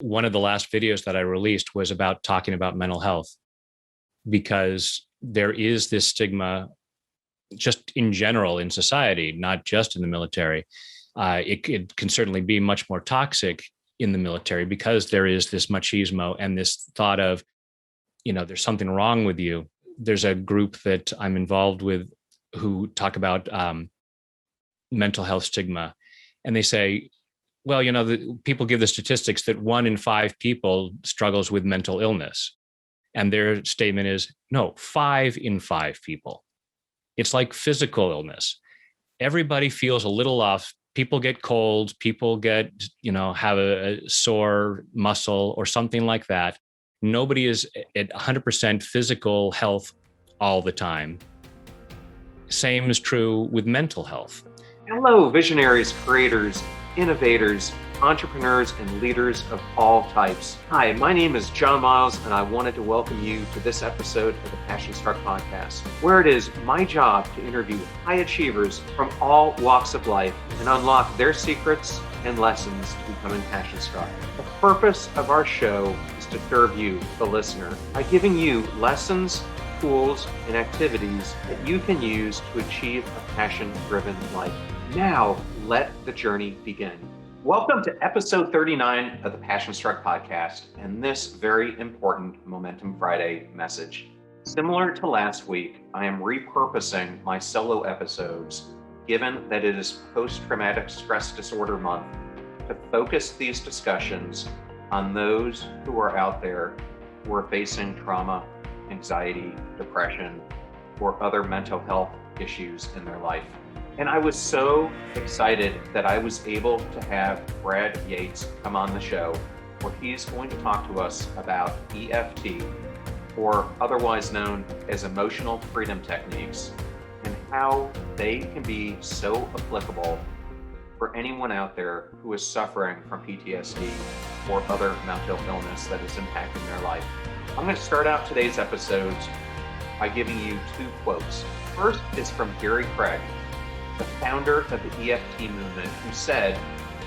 One of the last videos that I released was about talking about mental health, because there is this stigma just in general in society, not just in the military. It can certainly be much more toxic in the military because there is this machismo and this thought of, there's something wrong with you. There's a group that I'm involved with who talk about mental health stigma. And they say, well, people give the statistics that 1 in 5 people struggles with mental illness. And their statement is, no, 5 in 5 people. It's like physical illness. Everybody feels a little off. People get colds, people get, have a sore muscle or something like that. Nobody is at 100% physical health all the time. Same is true with mental health. Hello, visionaries, creators, innovators, entrepreneurs, and leaders of all types. Hi, my name is John Miles, and I wanted to welcome you to this episode of the Passion Struck podcast, where it is my job to interview high achievers from all walks of life and unlock their secrets and lessons to becoming passion struck. The purpose of our show is to serve you, the listener, by giving you lessons, tools, and activities that you can use to achieve a passion-driven life. Now, let the journey begin. Welcome to episode 39 of the Passion Struck podcast and this very important Momentum Friday message. Similar to last week, I am repurposing my solo episodes, given that it is post-traumatic stress disorder month, to focus these discussions on those who are out there who are facing trauma, anxiety, depression, or other mental health issues in their life. And I was so excited that I was able to have Brad Yates come on the show, where he's going to talk to us about EFT, or otherwise known as emotional freedom techniques, and how they can be so applicable for anyone out there who is suffering from PTSD or other mental illness that is impacting their life. I'm going to start out today's episodes by giving you 2 quotes. First is from Gary Craig, the founder of the EFT movement, who said,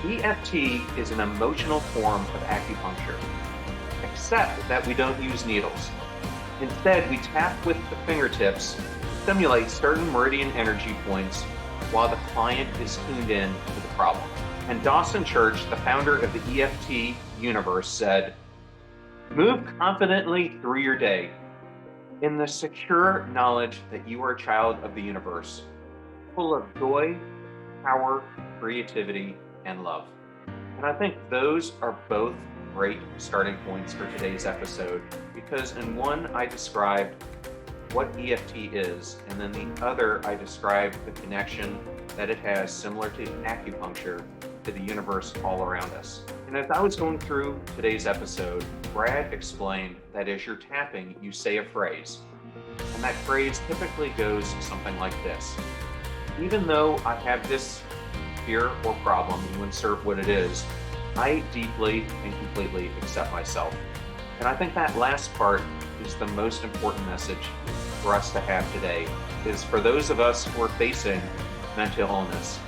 EFT is an emotional form of acupuncture, except that we don't use needles. Instead, we tap with the fingertips to stimulate certain meridian energy points while the client is tuned in to the problem. And Dawson Church, the founder of the EFT universe, said, move confidently through your day in the secure knowledge that you are a child of the universe, full of joy, power, creativity, and love. And I think those are both great starting points for today's episode, because in one, I described what EFT is, and then the other, I described the connection that it has, similar to acupuncture, to the universe all around us. And as I was going through today's episode, Brad explained that as you're tapping, you say a phrase. And that phrase typically goes something like this. Even though I have this fear or problem, you insert what it is, I deeply and completely accept myself. And I think that last part is the most important message for us to have today, is for those of us who are facing mental illness,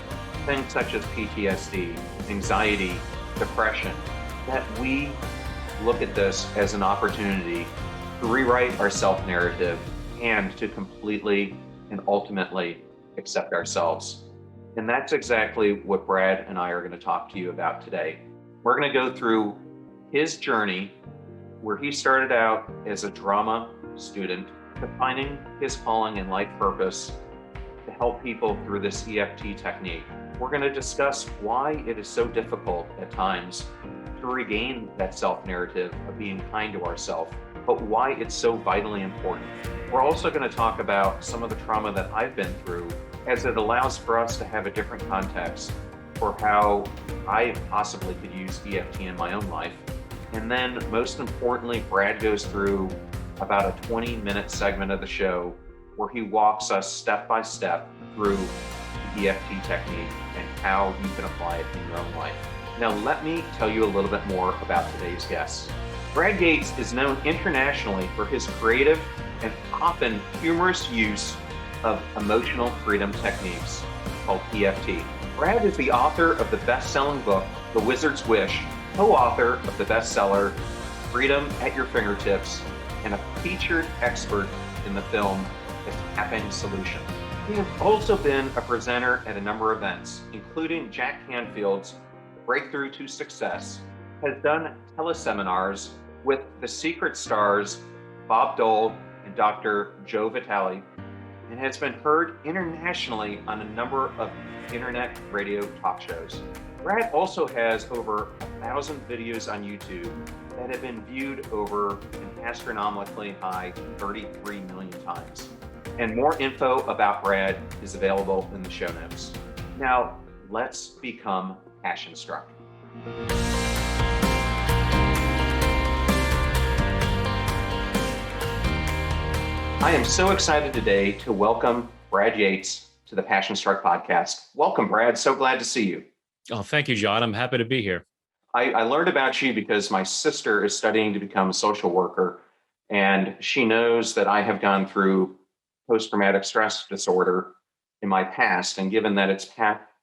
things such as PTSD, anxiety, depression, that we look at this as an opportunity to rewrite our self-narrative and to completely and ultimately accept ourselves. And that's exactly what Brad and I are going to talk to you about today. We're going to go through his journey, where he started out as a drama student, to finding his calling and life purpose to help people through this EFT technique. We're going to discuss why it is so difficult at times to regain that self-narrative of being kind to ourselves, but why it's so vitally important. We're also going to talk about some of the trauma that I've been through, as it allows for us to have a different context for how I possibly could use EFT in my own life. And then most importantly, Brad goes through about a 20-minute segment of the show where he walks us step by step through the EFT technique and how you can apply it in your own life. Now, let me tell you a little bit more about today's guest. Brad Yates is known internationally for his creative and often humorous use of emotional freedom techniques called EFT. Brad is the author of the best-selling book, The Wizard's Wish, co-author of the bestseller Freedom at Your Fingertips, and a featured expert in the film The Tapping Solution. He has also been a presenter at a number of events, including Jack Canfield's Breakthrough to Success, has done teleseminars with the Secret Stars, Bob Dole and Dr. Joe Vitale, and has been heard internationally on a number of internet radio talk shows. Brad also has over 1,000 videos on YouTube that have been viewed over an astronomically high 33 million times. And more info about Brad is available in the show notes. Now, let's become passion struck. I am so excited today to welcome Brad Yates to the Passion Struck podcast. Welcome, Brad. So glad to see you. Oh, thank you, John. I'm happy to be here. I learned about you because my sister is studying to become a social worker, and she knows that I have gone through post-traumatic stress disorder in my past. And given that it's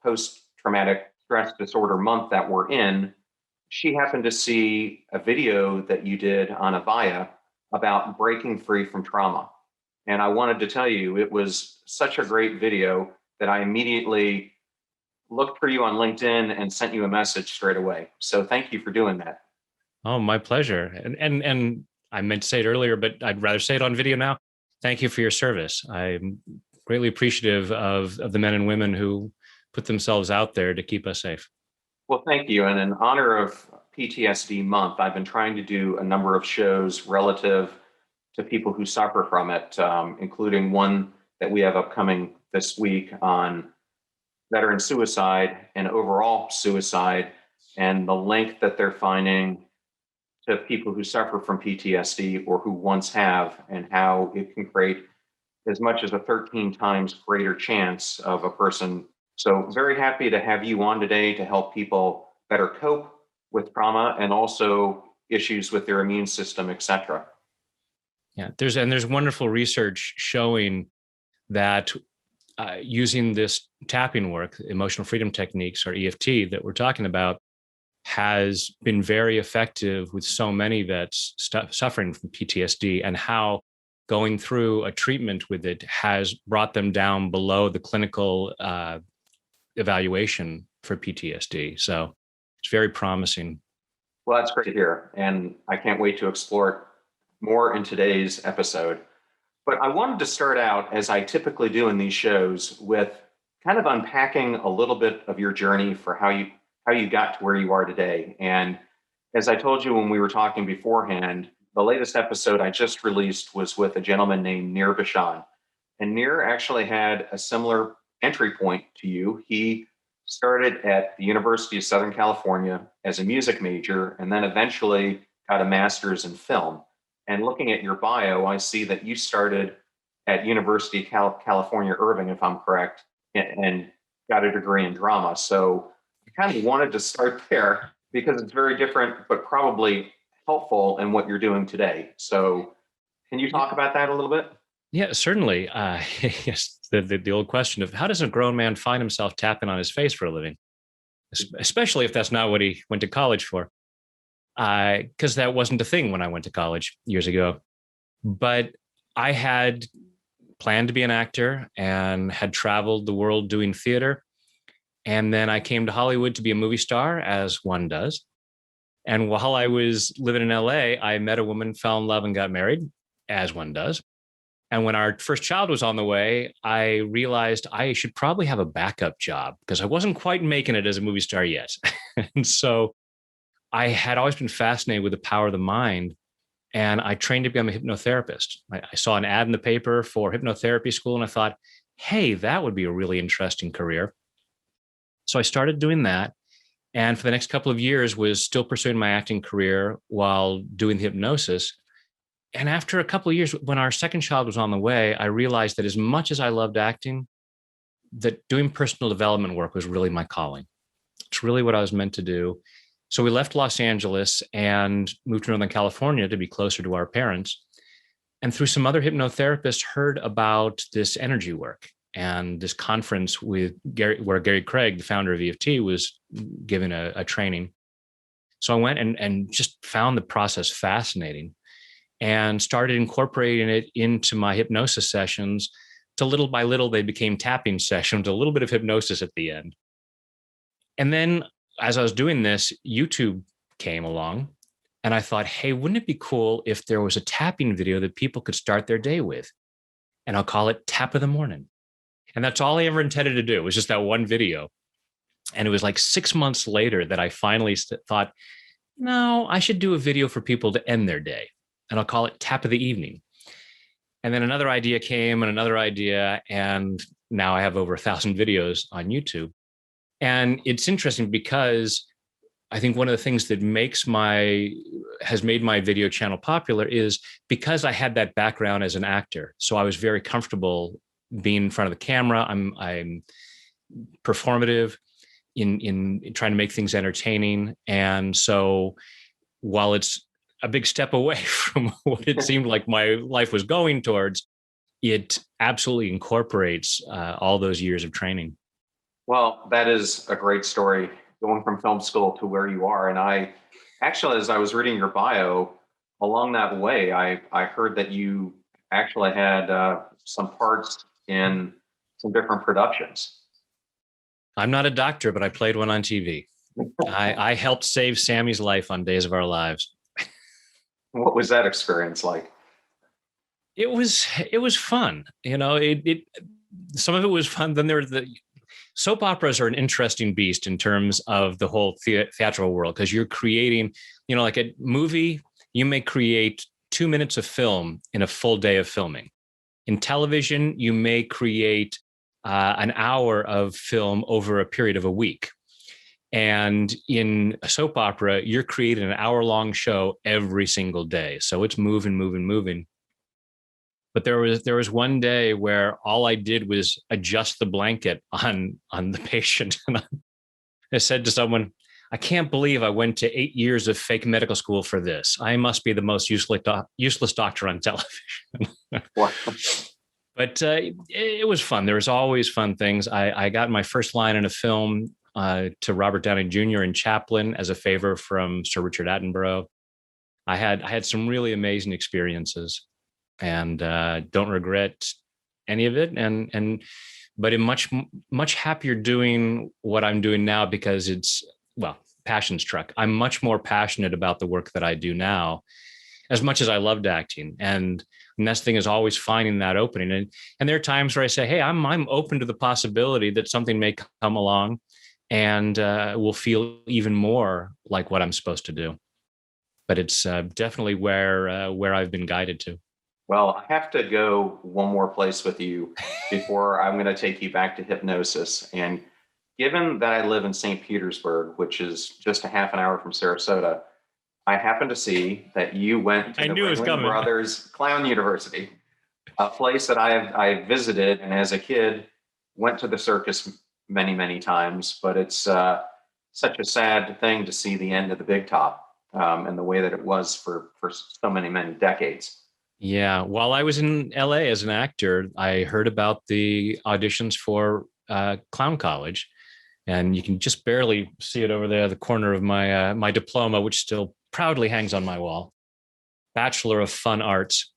post-traumatic stress disorder month that we're in, she happened to see a video that you did on Avaya about breaking free from trauma. And I wanted to tell you, it was such a great video that I immediately looked for you on LinkedIn and sent you a message straight away. So thank you for doing that. Oh, my pleasure. And I meant to say it earlier, but I'd rather say it on video now. Thank you for your service. I'm greatly appreciative of the men and women who put themselves out there to keep us safe. Well, thank you. And in honor of PTSD month, I've been trying to do a number of shows relative to people who suffer from it, including one that we have upcoming this week on veteran suicide and overall suicide, and the link that they're finding to people who suffer from PTSD or who once have, and how it can create as much as a 13 times greater chance of a person. So very happy to have you on today to help people better cope with trauma and also issues with their immune system, et cetera. Yeah, there's wonderful research showing that using this tapping work, emotional freedom techniques, or EFT, that we're talking about, has been very effective with so many vets suffering from PTSD, and how going through a treatment with it has brought them down below the clinical evaluation for PTSD. So it's very promising. Well, that's great to hear. And I can't wait to explore it more in today's episode. But I wanted to start out, as I typically do in these shows, with kind of unpacking a little bit of your journey for how you got to where you are today. And as I told you when we were talking beforehand, the latest episode I just released was with a gentleman named Nir Bashan. And Nir actually had a similar entry point to you. He started at the University of Southern California as a music major, and then eventually got a master's in film. And looking at your bio, I see that you started at University of California, Irving, if I'm correct, and got a degree in drama. So I kind of wanted to start there because it's very different, but probably helpful in what you're doing today. So can you talk about that a little bit? Yeah, certainly. Yes, the old question of how does a grown man find himself tapping on his face for a living, especially if that's not what he went to college for. Because that wasn't a thing when I went to college years ago. But I had planned to be an actor and had traveled the world doing theater. And then I came to Hollywood to be a movie star, as one does. And while I was living in LA, I met a woman, fell in love, and got married, as one does. And when our first child was on the way, I realized I should probably have a backup job because I wasn't quite making it as a movie star yet. And so I had always been fascinated with the power of the mind, and I trained to become a hypnotherapist. I saw an ad in the paper for hypnotherapy school, and I thought, hey, that would be a really interesting career. So I started doing that, and for the next couple of years was still pursuing my acting career while doing the hypnosis. And after a couple of years, when our second child was on the way, I realized that as much as I loved acting, that doing personal development work was really my calling. It's really what I was meant to do. So we left Los Angeles and moved to Northern California to be closer to our parents. And through some other hypnotherapists, heard about this energy work and this conference with where Gary Craig, the founder of EFT, was giving a training. So I went and just found the process fascinating and started incorporating it into my hypnosis sessions. To little by little, they became tapping sessions, a little bit of hypnosis at the end. And then as I was doing this, YouTube came along and I thought, hey, wouldn't it be cool if there was a tapping video that people could start their day with? And I'll call it Tap of the Morning. And that's all I ever intended to do. It was just that one video. And it was like 6 months later that I finally thought, no, I should do a video for people to end their day. And I'll call it Tap of the Evening. And then another idea came and another idea. And now I have over 1,000 videos on YouTube. And it's interesting because I think one of the things that has made my video channel popular is because I had that background as an actor. So I was very comfortable being in front of the camera. I'm performative in trying to make things entertaining. And so while it's a big step away from what it seemed like my life was going towards, it absolutely incorporates all those years of training. Well, that is a great story, going from film school to where you are. And I actually, as I was reading your bio, along that way, I heard that you actually had some parts in some different productions. I'm not a doctor, but I played one on TV. I helped save Sammy's life on Days of Our Lives. What was that experience like? It was fun. You know, some of it was fun. Then there were the soap operas are an interesting beast in terms of the whole theatrical world, because you're creating, you know, like a movie, you may create 2 minutes of film in a full day of filming. In television, you may create an hour of film over a period of a week. And in a soap opera, you're creating an hour-long show every single day. So it's moving. But there was one day where all I did was adjust the blanket on the patient. And I said to someone, I can't believe I went to 8 years of fake medical school for this. I must be the most useless doctor on television. But it was fun. There was always fun things. I got my first line in a film to Robert Downey Jr. in Chaplin as a favor from Sir Richard Attenborough. I had some really amazing experiences, and don't regret any of it. But I'm much happier doing what I'm doing now, because it's, well, passion struck. I'm much more passionate about the work that I do now, as much as I loved acting. And the next thing is always finding that opening. And there are times where I say, hey, I'm open to the possibility that something may come along and will feel even more like what I'm supposed to do. But it's definitely where I've been guided to. Well, I have to go one more place with you before I'm going to take you back to hypnosis. And given that I live in St. Petersburg, which is just a half an hour from Sarasota, I happened to see that you went to the Ringling Brothers Clown University, a place that I visited, and as a kid went to the circus many, many times. But it's such a sad thing to see the end of the big top and the way that it was for so many, many decades. Yeah. While I was in LA as an actor, I heard about the auditions for Clown College, and you can just barely see it over there, the corner of my my diploma, which still proudly hangs on my wall, Bachelor of Fun Arts.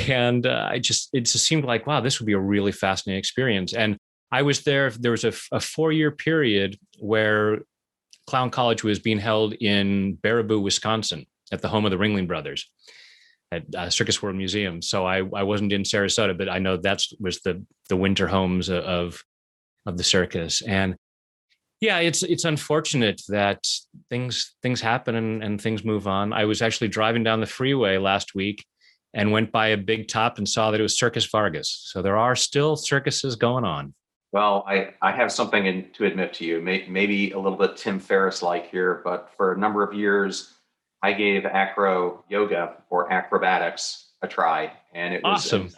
And it just seemed like, wow, this would be a really fascinating experience. And I was there. There was a 4-year period where Clown College was being held in Baraboo, Wisconsin, at the home of the Ringling Brothers at Circus World Museum. So I wasn't in Sarasota, but I know that was the winter homes of the circus. And yeah, it's unfortunate that things happen and things move on. I was actually driving down the freeway last week and went by a big top and saw that it was Circus Vargas. So there are still circuses going on. Well, I have something to admit to you, maybe a little bit Tim Ferriss-like here, but for a number of years, I gave acro yoga or acrobatics a try. And it was awesome.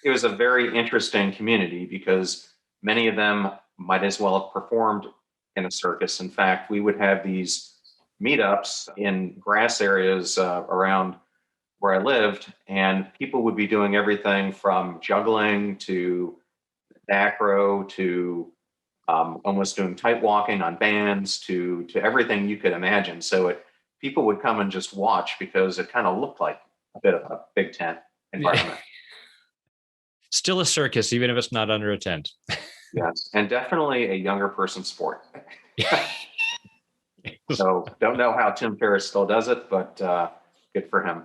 It was a very interesting community, because many of them might as well have performed in a circus. In fact, we would have these meetups in grass areas around where I lived, and people would be doing everything from juggling to acro to almost doing tight walking on bands to everything you could imagine. So people would come and just watch because it kind of looked like a bit of a big tent environment. Still a circus, even if it's not under a tent. Yes, and definitely a younger person's sport. So don't know how Tim Ferriss still does it, but good for him.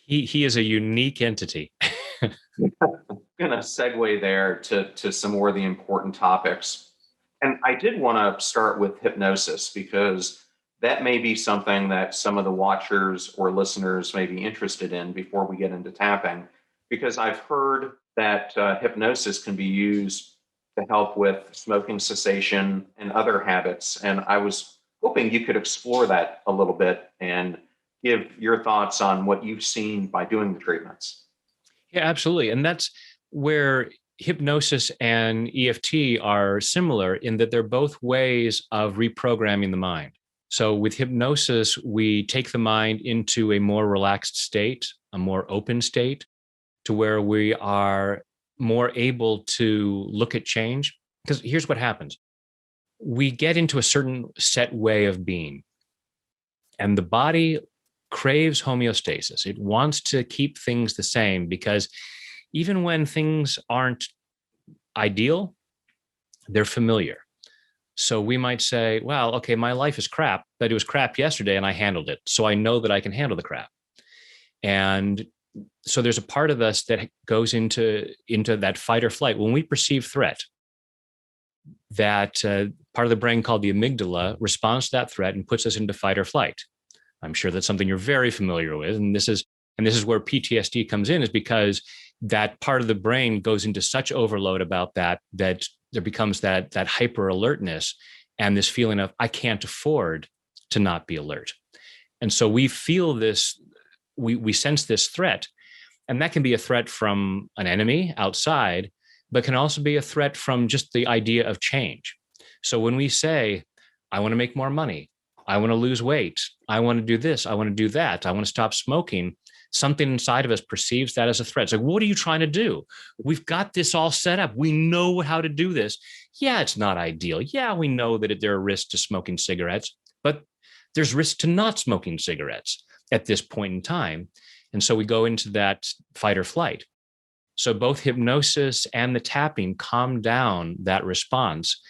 He is a unique entity. I'm going to segue there to some more of the important topics. And I did want to start with hypnosis because that may be something that some of the watchers or listeners may be interested in before we get into tapping, because I've heard that hypnosis can be used to help with smoking cessation and other habits. And I was hoping you could explore that a little bit and give your thoughts on what you've seen by doing the treatments. Yeah, absolutely. And that's where hypnosis and EFT are similar in that they're both ways of reprogramming the mind. So with hypnosis, we take the mind into a more relaxed state, a more open state, to where we are more able to look at change. Because here's what happens. We get into a certain set way of being, and the body craves homeostasis. It wants to keep things the same because even when things aren't ideal, they're familiar. So we might say, well, okay, my life is crap, but it was crap yesterday and I handled it. So I know that I can handle the crap. And so there's a part of us that goes into that fight or flight. When we perceive threat, that part of the brain called the amygdala responds to that threat and puts us into fight or flight. I'm sure that's something you're very familiar with. And this is where PTSD comes in, is because that part of the brain goes into such overload about that there becomes that hyper alertness and this feeling of, I can't afford to not be alert. And so we feel this, we sense this threat, and that can be a threat from an enemy outside, but can also be a threat from just the idea of change. So when we say, I want to make more money, I want to lose weight, I want to do this, I want to do that, I want to stop smoking, something inside of us perceives that as a threat. It's like, what are you trying to do? We've got this all set up. We know how to do this. Yeah, it's not ideal. Yeah, we know that there are risks to smoking cigarettes, but there's risk to not smoking cigarettes at this point in time. And so we go into that fight or flight. So both hypnosis and the tapping calm down that response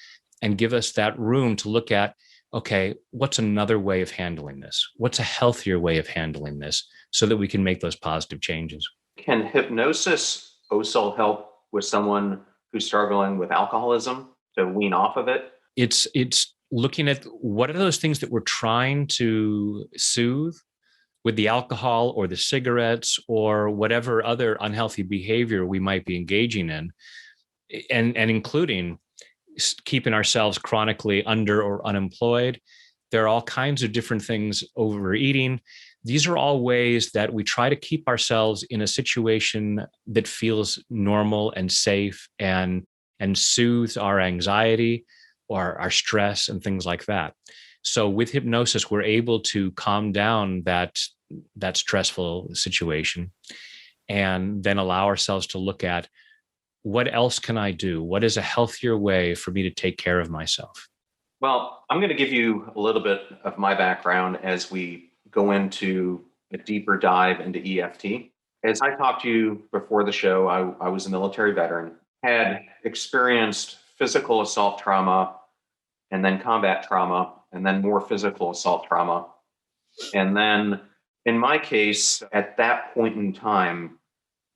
and give us that room to look at, okay, what's another way of handling this? What's a healthier way of handling this so that we can make those positive changes? Can hypnosis also help with someone who's struggling with alcoholism to wean off of it? It's looking at what are those things that we're trying to soothe with the alcohol or the cigarettes or whatever other unhealthy behavior we might be engaging in, and including keeping ourselves chronically under or unemployed. There are all kinds of different things, overeating. These are all ways that we try to keep ourselves in a situation that feels normal and safe and soothes our anxiety or our stress and things like that. So with hypnosis, we're able to calm down that stressful situation and then allow ourselves to look at, what else can I do? What is a healthier way for me to take care of myself? Well, I'm going to give you a little bit of my background as we go into a deeper dive into EFT. As I talked to you before the show, I was a military veteran, had experienced physical assault trauma and then combat trauma and then more physical assault trauma. And then in my case, at that point in time,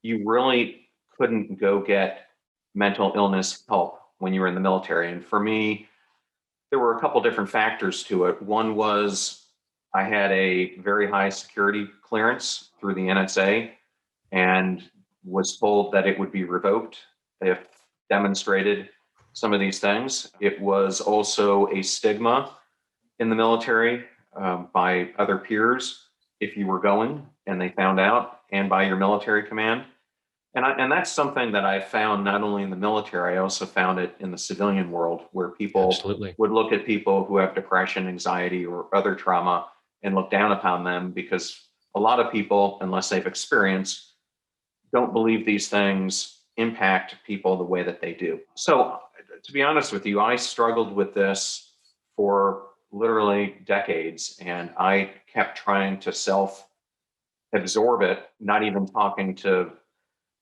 you really couldn't go get mental illness help when you were in the military. And for me, there were a couple different factors to it. One was I had a very high security clearance through the NSA and was told that it would be revoked if demonstrated some of these things. It was also a stigma in the military by other peers if you were going and they found out, and by your military command. And that's something that I found not only in the military, I also found it in the civilian world, where people Absolutely would look at people who have depression, anxiety, or other trauma and look down upon them, because a lot of people, unless they've experienced, don't believe these things impact people the way that they do. So To be honest with you, I struggled with this for literally decades, and I kept trying to self absorb it, not even talking to,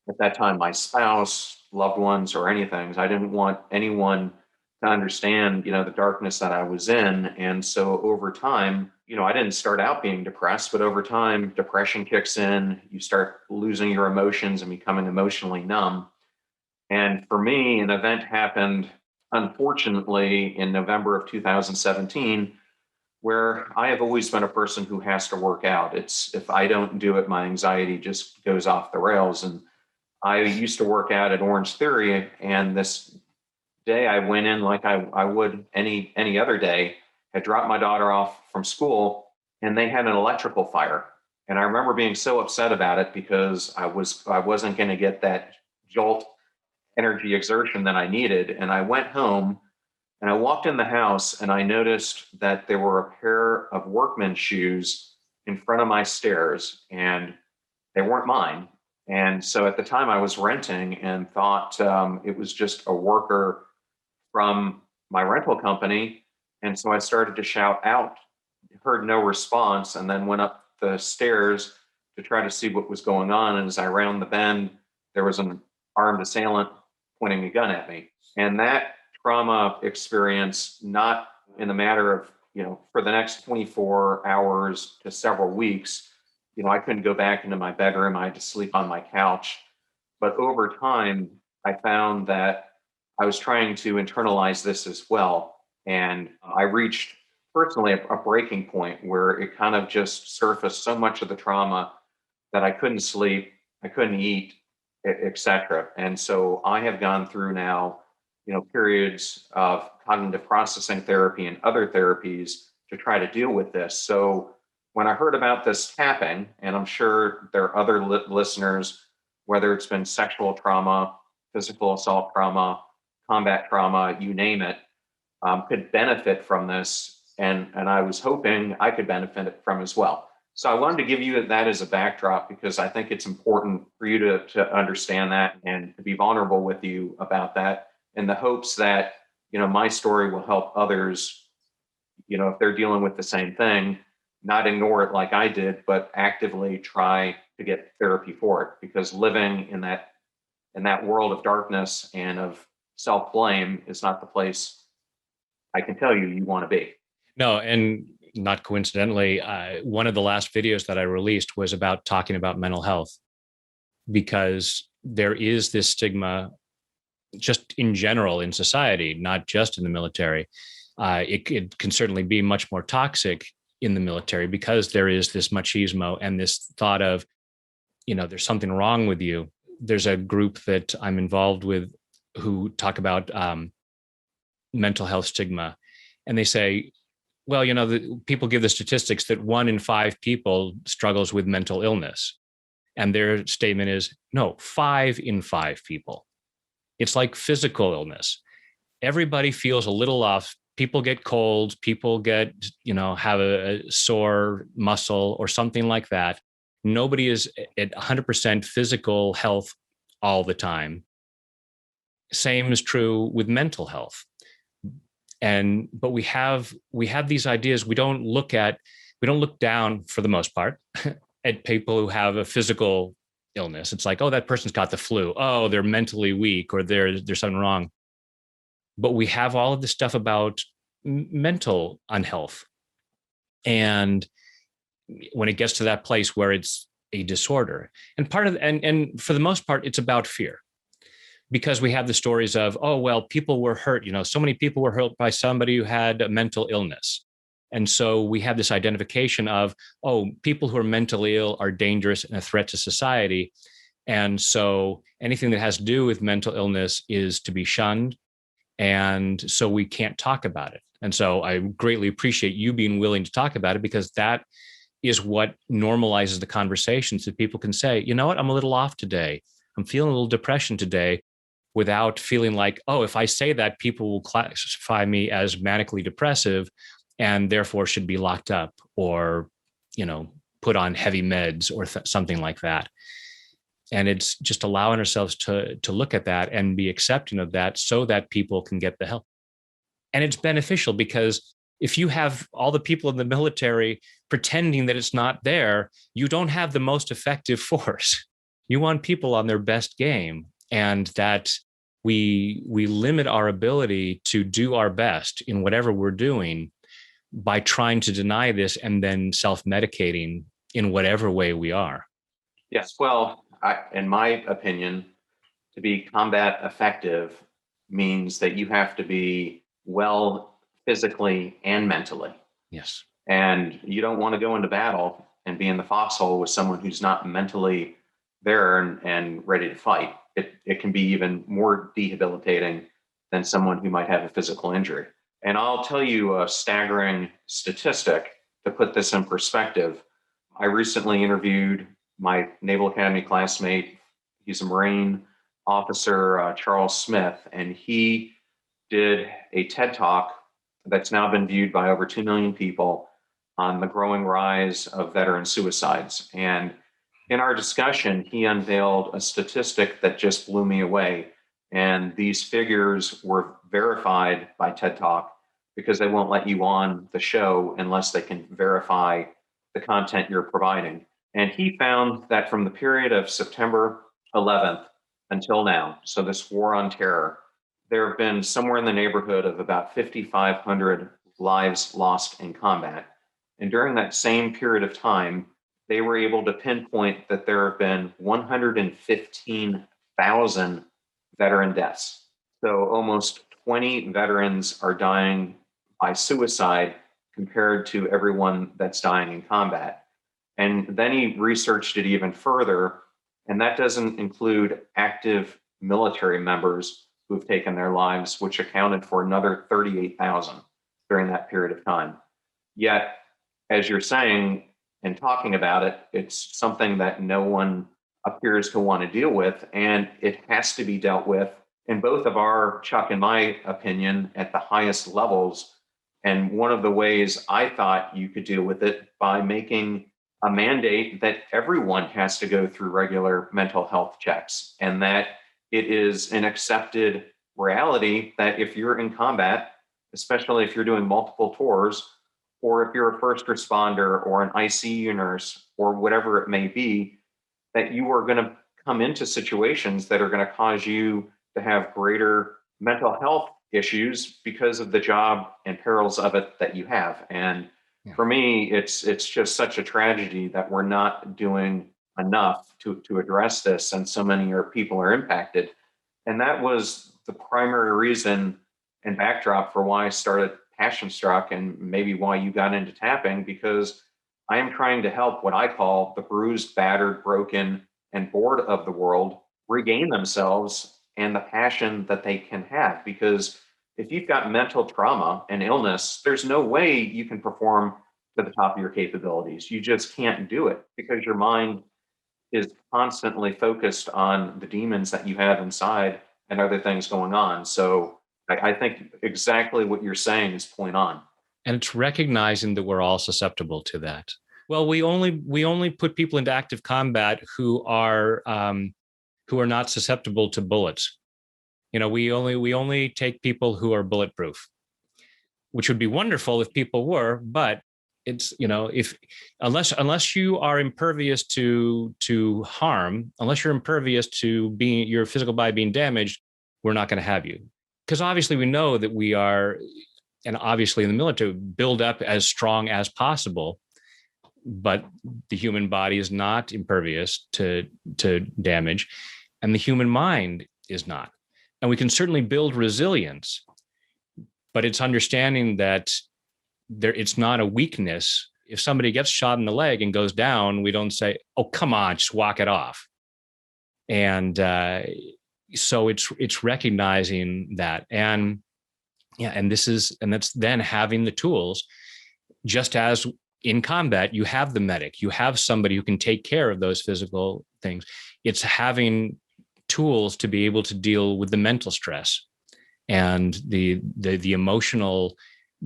at that time, my spouse, loved ones, or anything. I didn't want anyone to understand, the darkness that I was in. And so over time, I didn't start out being depressed, but over time, depression kicks in. You start losing your emotions and becoming emotionally numb. And for me, an event happened, unfortunately, in November of 2017, where I have always been a person who has to work out. It's if I don't do it, my anxiety just goes off the rails. And I used to work out at Orange Theory, and this day I went in like I would any other day. Had dropped my daughter off from school, and they had an electrical fire. And I remember being so upset about it because I wasn't going to get that jolt energy exertion that I needed. And I went home and I walked in the house and I noticed that there were a pair of workman's shoes in front of my stairs, and they weren't mine. And so at the time I was renting and thought it was just a worker from my rental company. And so I started to shout out, heard no response, and then went up the stairs to try to see what was going on. And as I rounded the bend, there was an armed assailant pointing a gun at me. And that trauma experience, not in the matter of, for the next 24 hours to several weeks, I couldn't go back into my bedroom. I had to sleep on my couch. But over time, I found that I was trying to internalize this as well. And I reached personally a breaking point where it kind of just surfaced so much of the trauma that I couldn't sleep, I couldn't eat, etc. And so I have gone through now, periods of cognitive processing therapy and other therapies to try to deal with this. So when I heard about this tapping, and I'm sure there are other listeners, whether it's been sexual trauma, physical assault trauma, combat trauma, you name it, could benefit from this. And I was hoping I could benefit from as well. So I wanted to give you that as a backdrop because I think it's important for you to understand that and to be vulnerable with you about that, in the hopes that, my story will help others, if they're dealing with the same thing, not ignore it like I did, but actively try to get therapy for it. Because living in that world of darkness and of self-blame is not the place, I can tell you want to be. No, and not coincidentally, one of the last videos that I released was about talking about mental health, because there is this stigma just in general in society, not just in the military. It can certainly be much more toxic in the military because there is this machismo and this thought of, there's something wrong with you. There's a group that I'm involved with who talk about mental health stigma. And they say, well, people give the statistics that 1 in 5 people struggles with mental illness. And their statement is, no, 5 in 5 people. It's like physical illness. Everybody feels a little off. People get colds, people get, have a sore muscle or something like that. Nobody is at 100% physical health all the time. Same is true with mental health. But we have these ideas. We don't look down, for the most part, at people who have a physical illness. It's like, oh, that person's got the flu. Oh, they're mentally weak, or there's something wrong. But we have all of this stuff about mental unhealth. And when it gets to that place where it's a disorder, and for the most part, it's about fear. Because we have the stories of, oh, well, people were hurt. So many people were hurt by somebody who had a mental illness. And so we have this identification of, oh, people who are mentally ill are dangerous and a threat to society. And so anything that has to do with mental illness is to be shunned. And so we can't talk about it. And so I greatly appreciate you being willing to talk about it, because that is what normalizes the conversation, so people can say, you know what, I'm a little off today. I'm feeling a little depression today, without feeling like, oh, if I say that, people will classify me as manically depressive and therefore should be locked up or, put on heavy meds or something like that. And it's just allowing ourselves to look at that and be accepting of that so that people can get the help. And it's beneficial because if you have all the people in the military pretending that it's not there, you don't have the most effective force. You want people on their best game, and that we limit our ability to do our best in whatever we're doing by trying to deny this and then self-medicating in whatever way we are. Yes. Well, in my opinion, to be combat effective means that you have to be well physically and mentally. Yes. And you don't want to go into battle and be in the foxhole with someone who's not mentally there and ready to fight. It can be even more debilitating than someone who might have a physical injury. And I'll tell you a staggering statistic to put this in perspective. I recently interviewed my Naval Academy classmate. He's a Marine officer, Charles Smith, and he did a TED Talk that's now been viewed by over 2 million people on the growing rise of veteran suicides. And in our discussion, he unveiled a statistic that just blew me away. And these figures were verified by TED Talk because they won't let you on the show unless they can verify the content you're providing. And he found that from the period of September 11th until now, so this war on terror, there have been somewhere in the neighborhood of about 5,500 lives lost in combat. And during that same period of time, they were able to pinpoint that there have been 115,000 veteran deaths. So almost 20 veterans are dying by suicide compared to everyone that's dying in combat. And then he researched it even further, and that doesn't include active military members who've taken their lives, which accounted for another 38,000 during that period of time. Yet, as you're saying and talking about it, it's something that no one appears to want to deal with, and it has to be dealt with in both of our, Chuck, in my opinion, at the highest levels. And one of the ways I thought you could deal with it by making a mandate that everyone has to go through regular mental health checks, and that it is an accepted reality that if you're in combat, especially if you're doing multiple tours, or if you're a first responder or an ICU nurse or whatever it may be, that you are going to come into situations that are going to cause you to have greater mental health issues because of the job and perils of it that you have. And for me, it's just such a tragedy that we're not doing enough to address this, and so many people are impacted. And that was the primary reason and backdrop for why I started Passion Struck, and maybe why you got into tapping, because I am trying to help what I call the bruised, battered, broken, and bored of the world regain themselves and the passion that they can have. Because if you've got mental trauma and illness, there's no way you can perform to the top of your capabilities. You just can't do it because your mind is constantly focused on the demons that you have inside and other things going on. So I think exactly what you're saying is point on. And it's recognizing that we're all susceptible to that. Well, we only put people into active combat who are not susceptible to bullets. You know, we only take people who are bulletproof, which would be wonderful if people were, but it's, you know, if unless you are impervious to harm, unless you're impervious to being your physical body being damaged, we're not going to have you. Because obviously we know that we are, and obviously in the military, build up as strong as possible, but the human body is not impervious to damage, and the human mind is not. And we can certainly build resilience, but it's understanding that it's not a weakness. If somebody gets shot in the leg and goes down, we don't say, "Oh, come on, just walk it off." And so it's recognizing that, and that's then having the tools. Just as in combat, you have the medic, you have somebody who can take care of those physical things. It's having tools to be able to deal with the mental stress and the emotional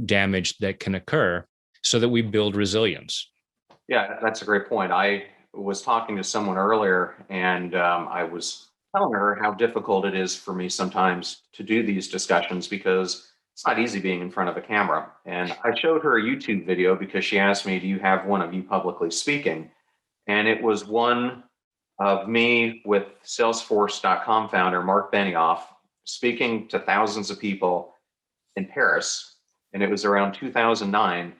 damage that can occur, so that we build resilience. Yeah, that's a great point. I was talking to someone earlier, and I was telling her how difficult it is for me sometimes to do these discussions because it's not easy being in front of a camera. And I showed her a YouTube video because she asked me, do you have one of you publicly speaking? And it was one of me with Salesforce.com founder Mark Benioff speaking to thousands of people in Paris. And it was around 2009.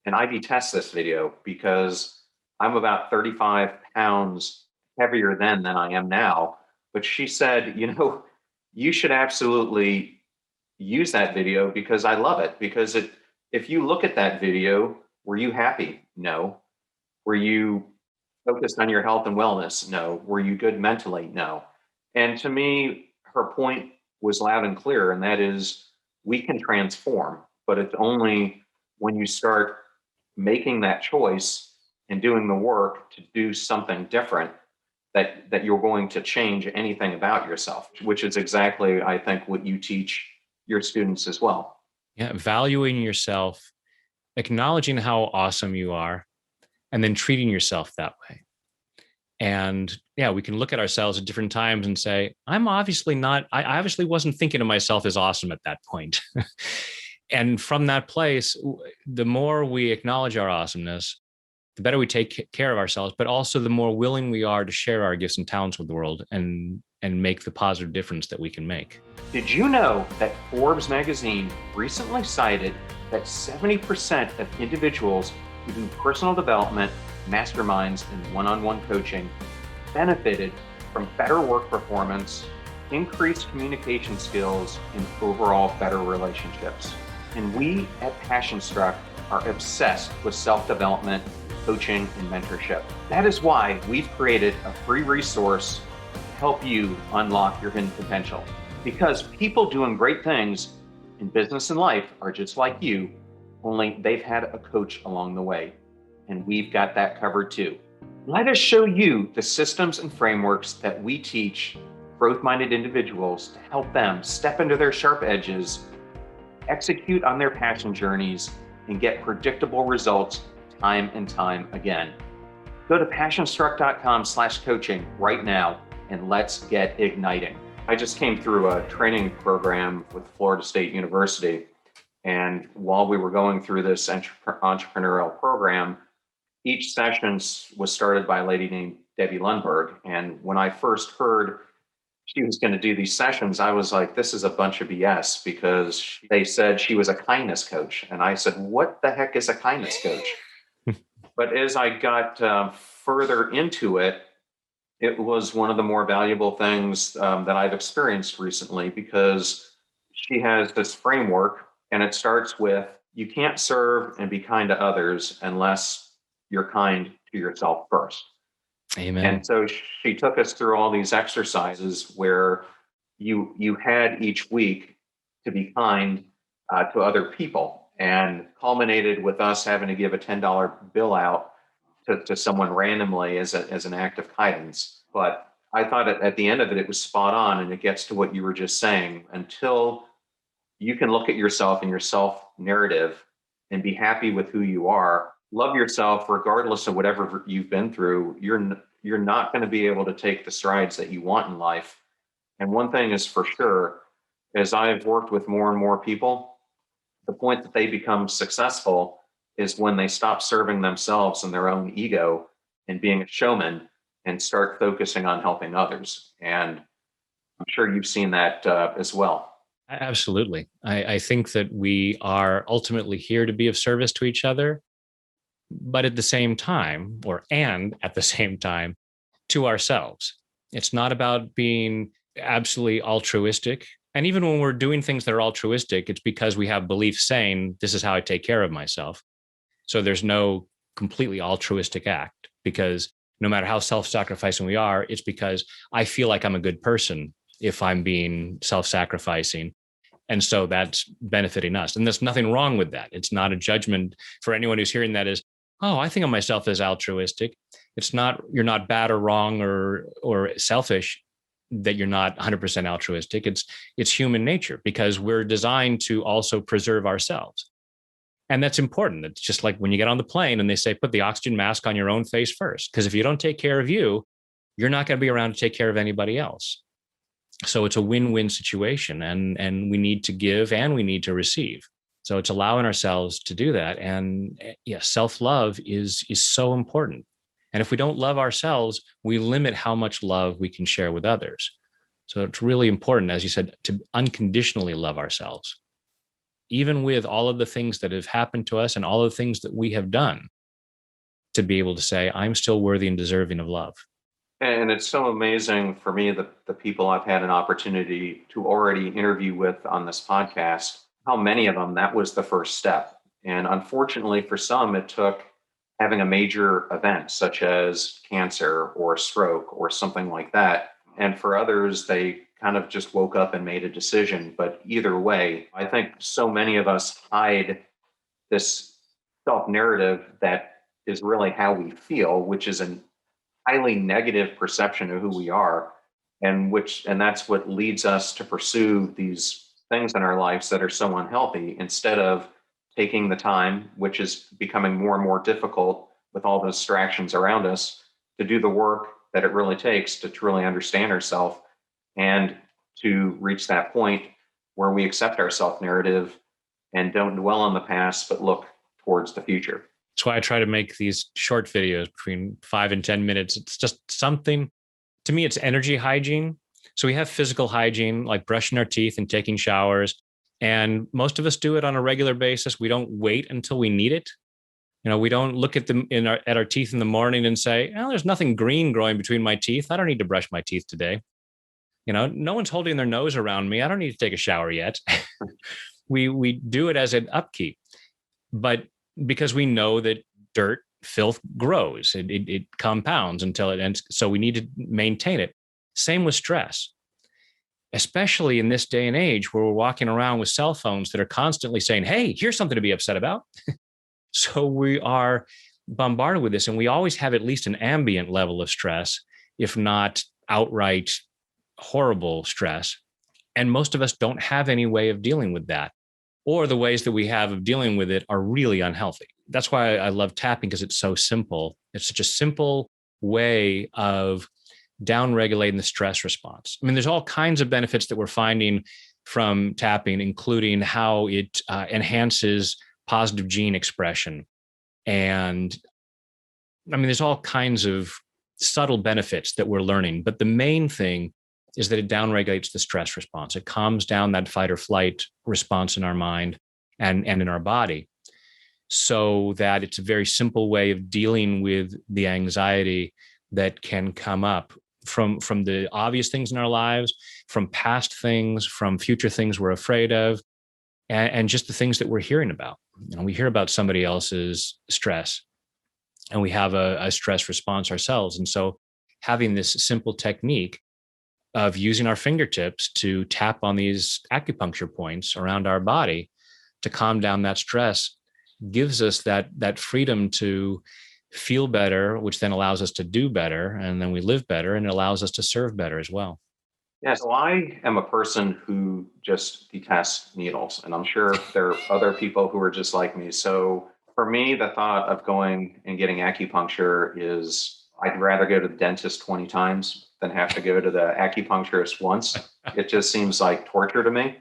And I detest this video because I'm about 35 pounds heavier than I am now. But she said, you should absolutely use that video because I love it. Because if you look at that video, were you happy? No. Were you focused on your health and wellness? No. Were you good mentally? No. And to me, her point was loud and clear, and that is we can transform, but it's only when you start making that choice and doing the work to do something different that you're going to change anything about yourself, which is exactly, I think, what you teach your students as well. Yeah, valuing yourself, acknowledging how awesome you are, and then treating yourself that way. And yeah, we can look at ourselves at different times and say, I obviously wasn't thinking of myself as awesome at that point. And from that place, the more we acknowledge our awesomeness, the better we take care of ourselves, but also the more willing we are to share our gifts and talents with the world and make the positive difference that we can make. Did you know that Forbes magazine recently cited that 70% of individuals who do personal development, masterminds, and one-on-one coaching benefited from better work performance, increased communication skills, and overall better relationships? And we at Passion Struck are obsessed with self-development, coaching, and mentorship. That is why we've created a free resource to help you unlock your hidden potential. Because people doing great things in business and life are just like you, only they've had a coach along the way. And we've got that covered too. Let us show you the systems and frameworks that we teach growth-minded individuals to help them step into their sharp edges, execute on their passion journeys, and get predictable results time and time again. Go to passionstruck.com/coaching right now and let's get igniting. I just came through a training program with Florida State University. And while we were going through this entrepreneurial program, each session was started by a lady named Debbie Lundberg. And when I first heard she was going to do these sessions, I was like, this is a bunch of BS, because they said she was a kindness coach. And I said, what the heck is a kindness coach? But as I got further into it, it was one of the more valuable things that I've experienced recently, because she has this framework, and it starts with, you can't serve and be kind to others unless you're kind to yourself first. Amen. And so she took us through all these exercises where you had each week to be kind to other people, and culminated with us having to give a $10 bill out to someone randomly as an act of kindness. But I thought at the end of it, it was spot on, and it gets to what you were just saying. Until you can look at yourself and your self narrative and be happy with who you are, love yourself regardless of whatever you've been through, you're not going to be able to take the strides that you want in life. And one thing is for sure, as I've worked with more and more people, the point that they become successful is when they stop serving themselves and their own ego and being a showman and start focusing on helping others. And I'm sure you've seen that as well. Absolutely. I think that we are ultimately here to be of service to each other, but at the same time, to ourselves. It's not about being absolutely altruistic. And even when we're doing things that are altruistic, it's because we have beliefs saying, this is how I take care of myself. So there's no completely altruistic act, because no matter how self-sacrificing we are, it's because I feel like I'm a good person if I'm being self-sacrificing. And so that's benefiting us. And there's nothing wrong with that. It's not a judgment for anyone who's hearing that as, oh, I think of myself as altruistic. It's not, you're not bad or wrong or selfish that you're not 100% altruistic. It's human nature, because we're designed to also preserve ourselves. And that's important. It's just like when you get on the plane and they say, put the oxygen mask on your own face first. Because if you don't take care of you, you're not going to be around to take care of anybody else. So it's a win-win situation, and we need to give and we need to receive. So it's allowing ourselves to do that. And yeah, self-love is so important. And if we don't love ourselves, we limit how much love we can share with others. So it's really important, as you said, to unconditionally love ourselves, even with all of the things that have happened to us and all of the things that we have done, to be able to say, I'm still worthy and deserving of love. And it's so amazing for me, the people I've had an opportunity to already interview with on this podcast, how many of them that was the first step. And unfortunately, for some, it took having a major event such as cancer or a stroke or something like that. And for others, they kind of just woke up and made a decision. But either way, I think so many of us hide this self-narrative that is really how we feel, which is an highly negative perception of who we are, and that's what leads us to pursue these things in our lives that are so unhealthy, instead of taking the time, which is becoming more and more difficult with all the distractions around us, to do the work that it really takes to truly understand ourselves and to reach that point where we accept our self-narrative and don't dwell on the past, but look towards the future. That's why I try to make these short videos between 5 and 10 minutes. It's just something, to me, it's energy hygiene. So we have physical hygiene, like brushing our teeth and taking showers. And most of us do it on a regular basis. We don't wait until we need it. We don't look at them at our teeth in the morning and say, oh, there's nothing green growing between my teeth. I don't need to brush my teeth today. No one's holding their nose around me. I don't need to take a shower yet. We do it as an upkeep. But because we know that dirt, filth grows, it compounds until it ends. So we need to maintain it. Same with stress, especially in this day and age where we're walking around with cell phones that are constantly saying, hey, here's something to be upset about. So we are bombarded with this, and we always have at least an ambient level of stress, if not outright horrible stress. And most of us don't have any way of dealing with that, or the ways that we have of dealing with it are really unhealthy. That's why I love tapping, because it's so simple. It's such a simple way of downregulating the stress response. I mean, there's all kinds of benefits that we're finding from tapping, including how it enhances positive gene expression. And I mean, there's all kinds of subtle benefits that we're learning. But the main thing is that it downregulates the stress response. It calms down that fight or flight response in our mind and in our body, so that it's a very simple way of dealing with the anxiety that can come up from the obvious things in our lives, from past things, from future things we're afraid of, and just the things that we're hearing about. We hear about somebody else's stress, and we have a stress response ourselves. And so having this simple technique of using our fingertips to tap on these acupuncture points around our body to calm down that stress gives us that freedom to feel better, which then allows us to do better, and then we live better, and it allows us to serve better as well. Yeah, so I am a person who just detests needles, and I'm sure there are other people who are just like me. So for me, the thought of going and getting acupuncture is, I'd rather go to the dentist 20 times than have to go to the acupuncturist once. It just seems like torture to me.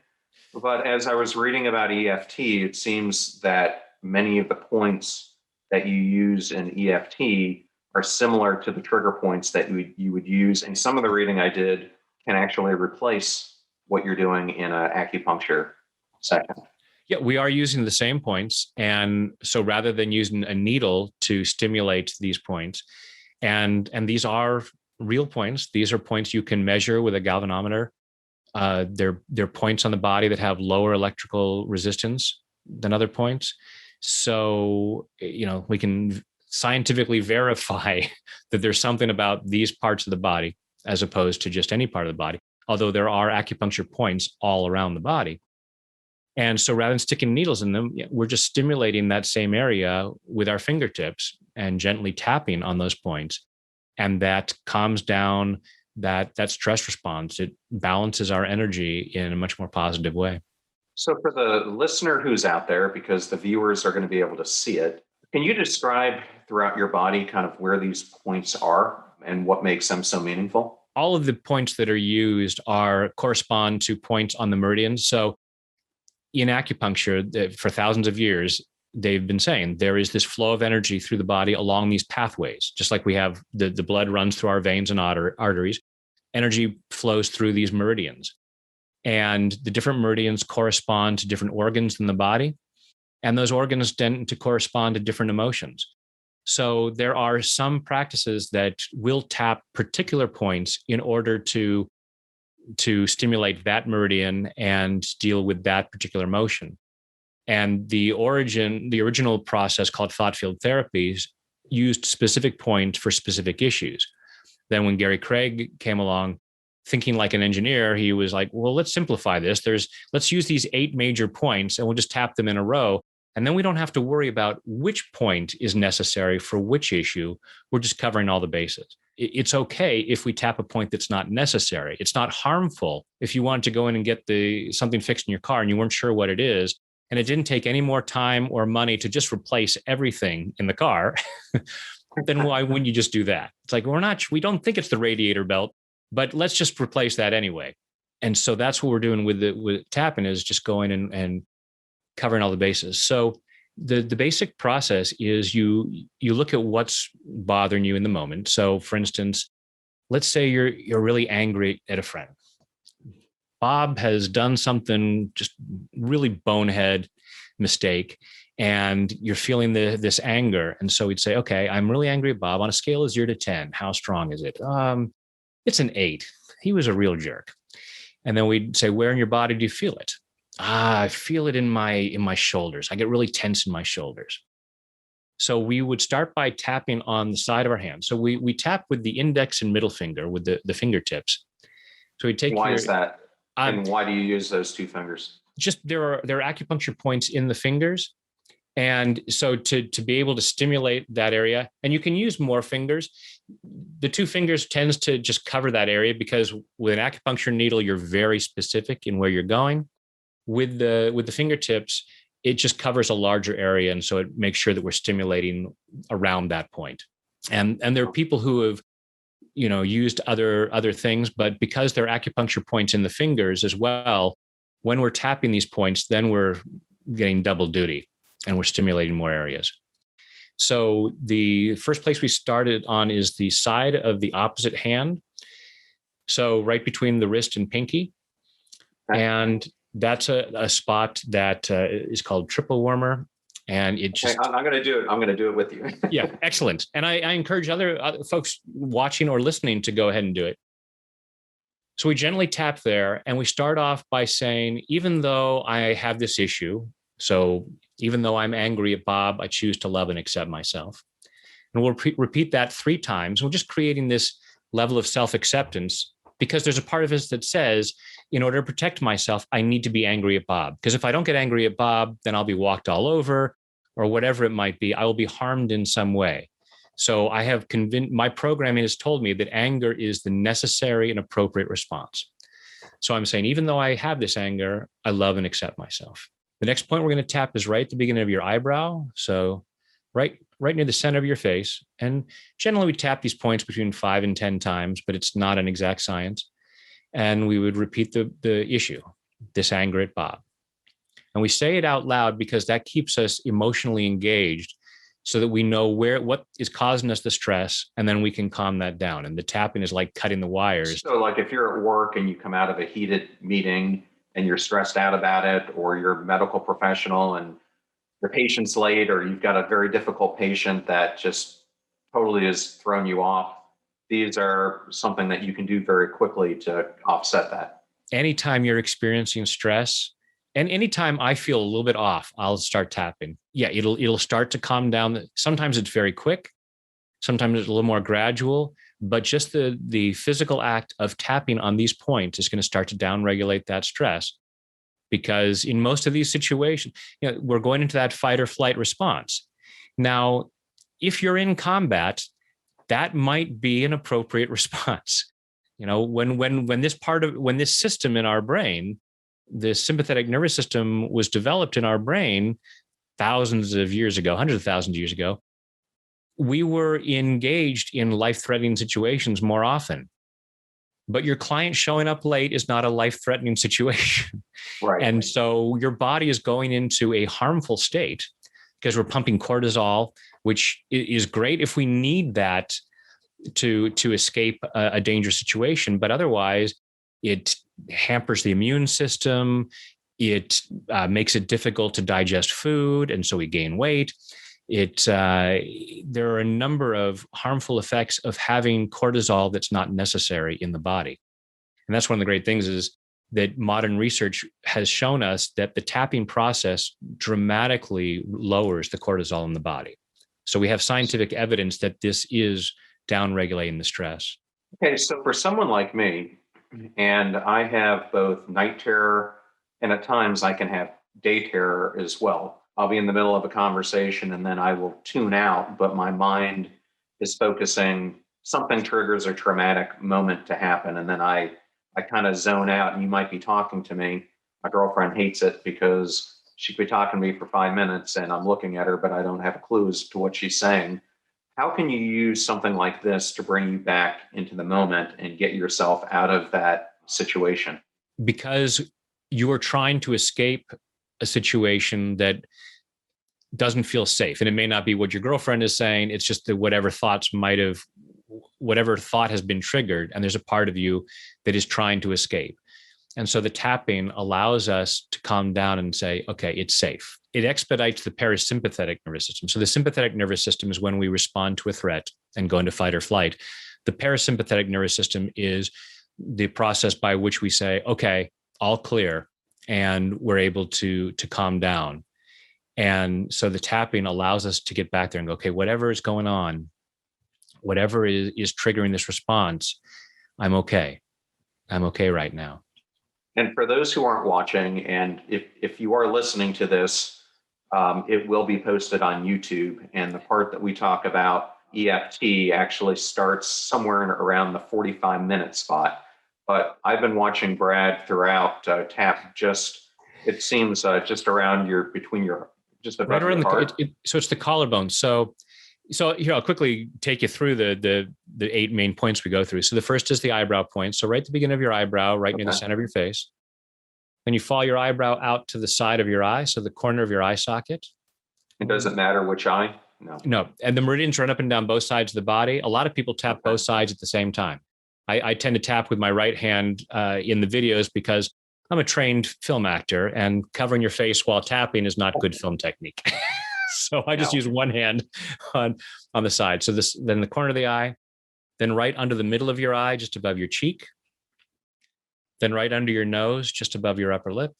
But as I was reading about EFT, it seems that many of the points that you use in EFT are similar to the trigger points that you would use. And some of the reading I did can actually replace what you're doing in an acupuncture session. Yeah, we are using the same points. And so rather than using a needle to stimulate these points, and these are real points, these are points you can measure with a galvanometer. They're points on the body that have lower electrical resistance than other points. So, we can scientifically verify that there's something about these parts of the body as opposed to just any part of the body, although there are acupuncture points all around the body. And so rather than sticking needles in them, we're just stimulating that same area with our fingertips and gently tapping on those points. And that calms down that stress response. It balances our energy in a much more positive way. So for the listener who's out there, because the viewers are going to be able to see it, can you describe throughout your body kind of where these points are and what makes them so meaningful? All of the points that are used correspond to points on the meridian. So in acupuncture, for thousands of years, they've been saying there is this flow of energy through the body along these pathways, just like we have the blood runs through our veins and arteries. Energy flows through these meridians. And the different meridians correspond to different organs in the body. And those organs tend to correspond to different emotions. So there are some practices that will tap particular points in order to stimulate that meridian and deal with that particular emotion. And the original process called thought field therapies used specific points for specific issues. Then when Gary Craig came along, thinking like an engineer, he was like, well, let's simplify this. Let's use these 8 major points and we'll just tap them in a row. And then we don't have to worry about which point is necessary for which issue. We're just covering all the bases. It's okay if we tap a point that's not necessary. It's not harmful if you wanted to go in and get something fixed in your car and you weren't sure what it is, and it didn't take any more time or money to just replace everything in the car, then why wouldn't you just do that? It's like, we don't think it's the radiator belt, but let's just replace that anyway. And so that's what we're doing with tapping, is just going and covering all the bases. So the basic process is you look at what's bothering you in the moment. So for instance, let's say you're really angry at a friend. Bob has done something just really bonehead mistake, and you're feeling this anger. And so we'd say, okay, I'm really angry at Bob. On a scale of 0 to 10, how strong is it? It's an 8. He was a real jerk. And then we'd say, where in your body do you feel it? I feel it in my shoulders. I get really tense in my shoulders. So we would start by tapping on the side of our hand. So we tap with the index and middle finger with the fingertips. So we take. Why is that? And why do you use those 2 fingers? Just there are acupuncture points in the fingers. And so to be able to stimulate that area, and you can use more fingers. The 2 fingers tends to just cover that area, because with an acupuncture needle, you're very specific in where you're going. With the fingertips, it just covers a larger area, and so it makes sure that we're stimulating around that point. And there are people who have used other things, but because they're acupuncture points in the fingers as well, when we're tapping these points, then we're getting double duty and we're stimulating more areas. So the first place we started on is the side of the opposite hand. So right between the wrist and pinky. And that's a spot that is called triple warmer. And it just... Okay, I'm going to do it. I'm going to do it with you. Yeah, excellent. And I encourage other folks watching or listening to go ahead and do it. So we gently tap there, and we start off by saying, even though I have this issue, so even though I'm angry at Bob, I choose to love and accept myself. And we'll repeat that 3 times. We're just creating this level of self-acceptance, because there's a part of us that says, in order to protect myself, I need to be angry at Bob. Because if I don't get angry at Bob, then I'll be walked all over, or whatever it might be. I will be harmed in some way. So I have my programming has told me that anger is the necessary and appropriate response. So I'm saying, even though I have this anger, I love and accept myself. The next point we're going to tap is right at the beginning of your eyebrow. So right near the center of your face. And generally we tap these points between 5 and 10 times, but it's not an exact science. And we would repeat the issue, this anger at Bob. And we say it out loud because that keeps us emotionally engaged, so that we know what is causing us the stress, and then we can calm that down. And the tapping is like cutting the wires. So like if you're at work and you come out of a heated meeting and you're stressed out about it, or you're a medical professional and your patient's late, or you've got a very difficult patient that just totally has thrown you off, these are something that you can do very quickly to offset that. Anytime you're experiencing stress, and anytime I feel a little bit off, I'll start tapping. Yeah, it'll start to calm down. Sometimes it's very quick. Sometimes it's a little more gradual. But just the physical act of tapping on these points is going to start to downregulate that stress. Because in most of these situations, we're going into that fight or flight response. Now, if you're in combat, that might be an appropriate response. When this system in our brain the sympathetic nervous system was developed in our brain thousands of years ago, hundreds of thousands of years ago, we were engaged in life-threatening situations more often. But your client showing up late is not a life-threatening situation. Right. And so your body is going into a harmful state because we're pumping cortisol, which is great if we need that to escape a dangerous situation. But otherwise, it hampers the immune system. It makes it difficult to digest food. And so we gain weight. There are a number of harmful effects of having cortisol that's not necessary in the body. And that's one of the great things is that modern research has shown us that the tapping process dramatically lowers the cortisol in the body. So we have scientific evidence that this is downregulating the stress. Okay, so for someone like me, and I have both night terror and at times I can have day terror as well. I'll be in the middle of a conversation and then I will tune out, but my mind is focusing, something triggers a traumatic moment to happen. And then I kind of zone out and you might be talking to me. My girlfriend hates it because she could be talking to me for 5 minutes and I'm looking at her, but I don't have a clue as to what she's saying. How can you use something like this to bring you back into the moment and get yourself out of that situation? Because you are trying to escape a situation that doesn't feel safe. And it may not be what your girlfriend is saying. It's just that whatever thought has been triggered. And there's a part of you that is trying to escape. And so the tapping allows us to calm down and say, okay, it's safe. It expedites the parasympathetic nervous system. So the sympathetic nervous system is when we respond to a threat and go into fight or flight. The parasympathetic nervous system is the process by which we say, okay, all clear, and we're able to calm down. And so the tapping allows us to get back there and go, okay, whatever is going on, whatever is triggering this response, I'm okay. I'm okay right now. And for those who aren't watching, and if you are listening to this, it will be posted on YouTube. And the part that we talk about EFT actually starts somewhere around the 45-minute spot. But I've been watching Brad throughout tap it seems just around just above right around your heart. So it's the collarbone. So here, I'll quickly take you through the 8 main points we go through. So the first is the eyebrow point. So right at the beginning of your eyebrow, right near the center of your face. Then you follow your eyebrow out to the side of your eye, so the corner of your eye socket. It doesn't matter which eye? No. And the meridians run up and down both sides of the body. A lot of people tap both sides at the same time. I tend to tap with my right hand in the videos because I'm a trained film actor, and covering your face while tapping is not good film technique. So I just use one hand on the side. So then the corner of the eye, then right under the middle of your eye, just above your cheek, then right under your nose, just above your upper lip,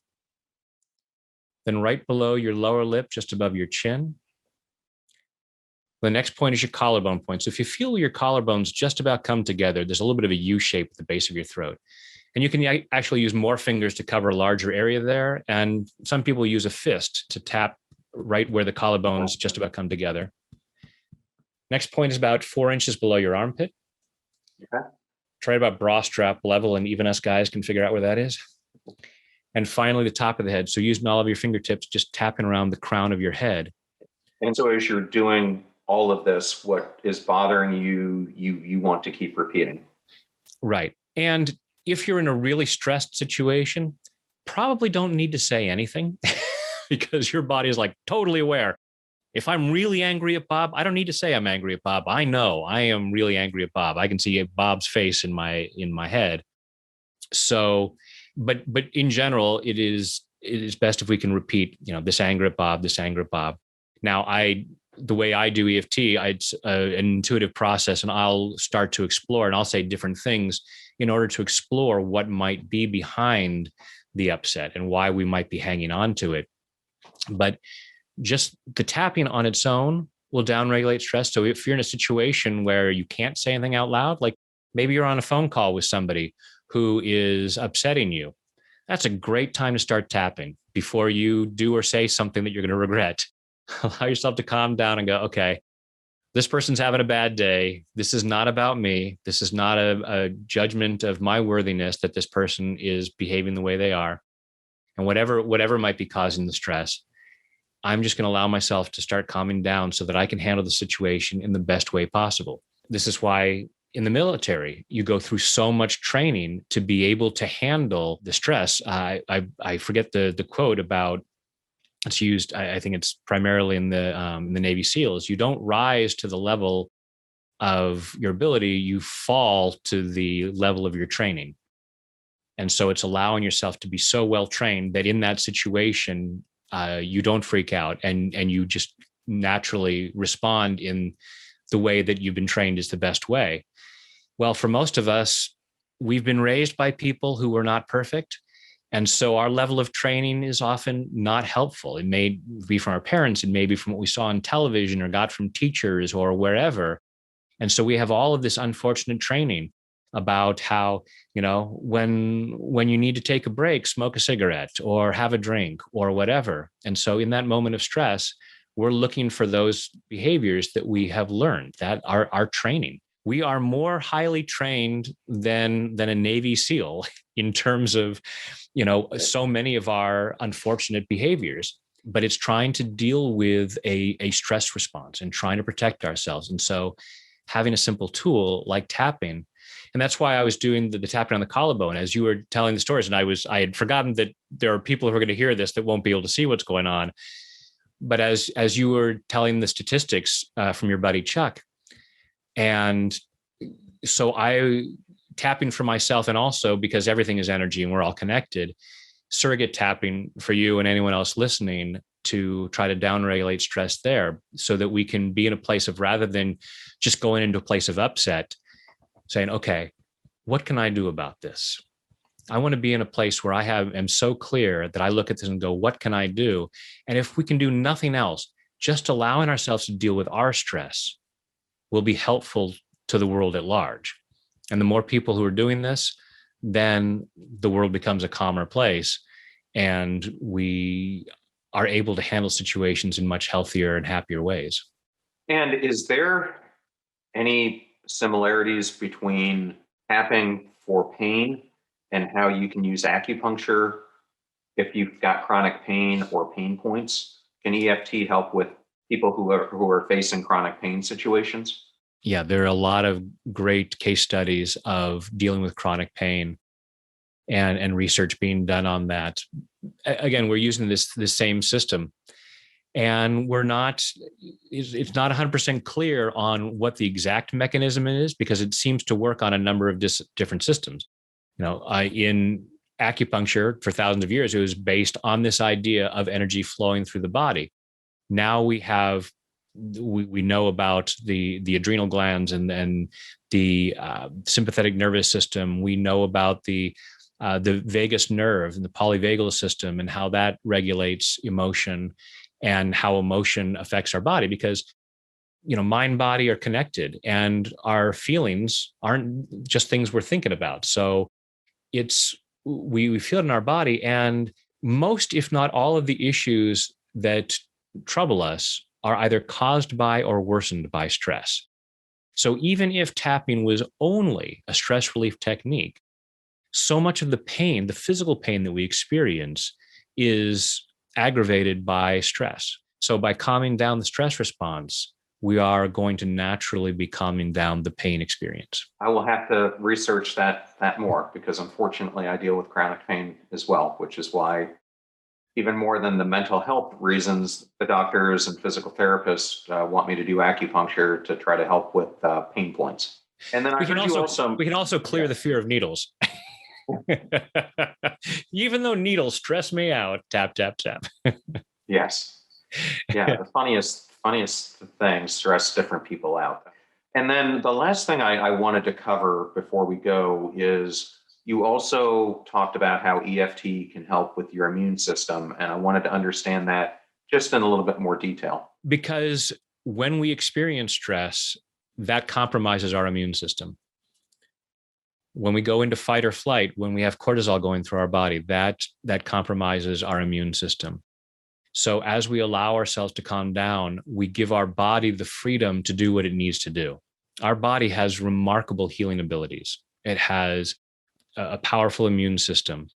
then right below your lower lip, just above your chin. The next point is your collarbone point. So if you feel your collarbones just about come together, there's a little bit of a U shape at the base of your throat. And you can actually use more fingers to cover a larger area there. And some people use a fist to tap right where the collarbones just about come together. Next point is about 4 inches below your armpit. Okay. Try about bra strap level, and even us guys can figure out where that is. And finally, the top of the head. So using all of your fingertips, just tapping around the crown of your head. And so as you're doing all of this, what is bothering you want to keep repeating. Right. And if you're in a really stressed situation, probably don't need to say anything because your body is like totally aware. If I'm really angry at Bob, I don't need to say I'm angry at Bob. I know I am really angry at Bob. I can see Bob's face in my head. So, but in general, it is best if we can repeat, this anger at Bob, this anger at Bob. Now, the way I do EFT, it's an intuitive process, and I'll start to explore, and I'll say different things in order to explore what might be behind the upset and why we might be hanging on to it. But just the tapping on its own will downregulate stress. So if you're in a situation where you can't say anything out loud, like maybe you're on a phone call with somebody who is upsetting you, that's a great time to start tapping before you do or say something that you're going to regret. Allow yourself to calm down and go, okay, this person's having a bad day. This is not about me. This is not a judgment of my worthiness that this person is behaving the way they are. and whatever might be causing the stress, I'm just going to allow myself to start calming down so that I can handle the situation in the best way possible. This is why in the military, you go through so much training to be able to handle the stress. I forget the quote about, it's used, I think it's primarily in the Navy SEALs. You don't rise to the level of your ability, you fall to the level of your training. And so it's allowing yourself to be so well trained that in that situation, you don't freak out and you just naturally respond in the way that you've been trained is the best way. Well, for most of us, we've been raised by people who were not perfect. And so our level of training is often not helpful. It may be from our parents, it may be from what we saw on television or got from teachers or wherever. And so we have all of this unfortunate training about how, when you need to take a break, smoke a cigarette or have a drink or whatever. And so in that moment of stress, we're looking for those behaviors that we have learned that are our training. We are more highly trained than a Navy SEAL in terms of, so many of our unfortunate behaviors, but it's trying to deal with a stress response and trying to protect ourselves. And so having a simple tool like tapping, and that's why I was doing the tapping on the collarbone as you were telling the stories. And I had forgotten that there are people who are going to hear this that won't be able to see what's going on. But as you were telling the statistics from your buddy Chuck, and so I tapping for myself, and also because everything is energy and we're all connected, surrogate tapping for you and anyone else listening to try to downregulate stress there so that we can be in a place of, rather than just going into a place of upset, saying, okay, what can I do about this? I want to be in a place where I am so clear that I look at this and go, what can I do? And if we can do nothing else, just allowing ourselves to deal with our stress will be helpful to the world at large. And the more people who are doing this, then the world becomes a calmer place and we are able to handle situations in much healthier and happier ways. And is there any similarities between tapping for pain and how you can use acupuncture if you've got chronic pain or pain points? Can EFT help with people who are facing chronic pain situations? Yeah, there are a lot of great case studies of dealing with chronic pain and research being done on that. Again, we're using this same system, and it's not 100% clear on what the exact mechanism is, because it seems to work on a number of different systems. In acupuncture for thousands of years, it was based on this idea of energy flowing through the body. Now we know about the adrenal glands and the sympathetic nervous system. We know about the vagus nerve and the polyvagal system and how that regulates emotion and how emotion affects our body, because mind, body are connected, and our feelings aren't just things we're thinking about. So we feel it in our body, and most, if not all, of the issues that trouble us are either caused by or worsened by stress. So even if tapping was only a stress relief technique, so much of the pain, the physical pain that we experience, is aggravated by stress. So by calming down the stress response, we are going to naturally be calming down the pain experience. I will have to research that more, because unfortunately I deal with chronic pain as well, which is why, even more than the mental health reasons, the doctors and physical therapists want me to do acupuncture to try to help with pain points. And then we can also clear the fear of needles. Even though needles stress me out, tap, tap, tap. Yes. Yeah. The funniest thing, stress different people out. And then the last thing I wanted to cover before we go is, you also talked about how EFT can help with your immune system. And I wanted to understand that just in a little bit more detail. Because when we experience stress, that compromises our immune system. When we go into fight or flight, when we have cortisol going through our body, that compromises our immune system. So as we allow ourselves to calm down, we give our body the freedom to do what it needs to do. Our body has remarkable healing abilities. It has a powerful immune system.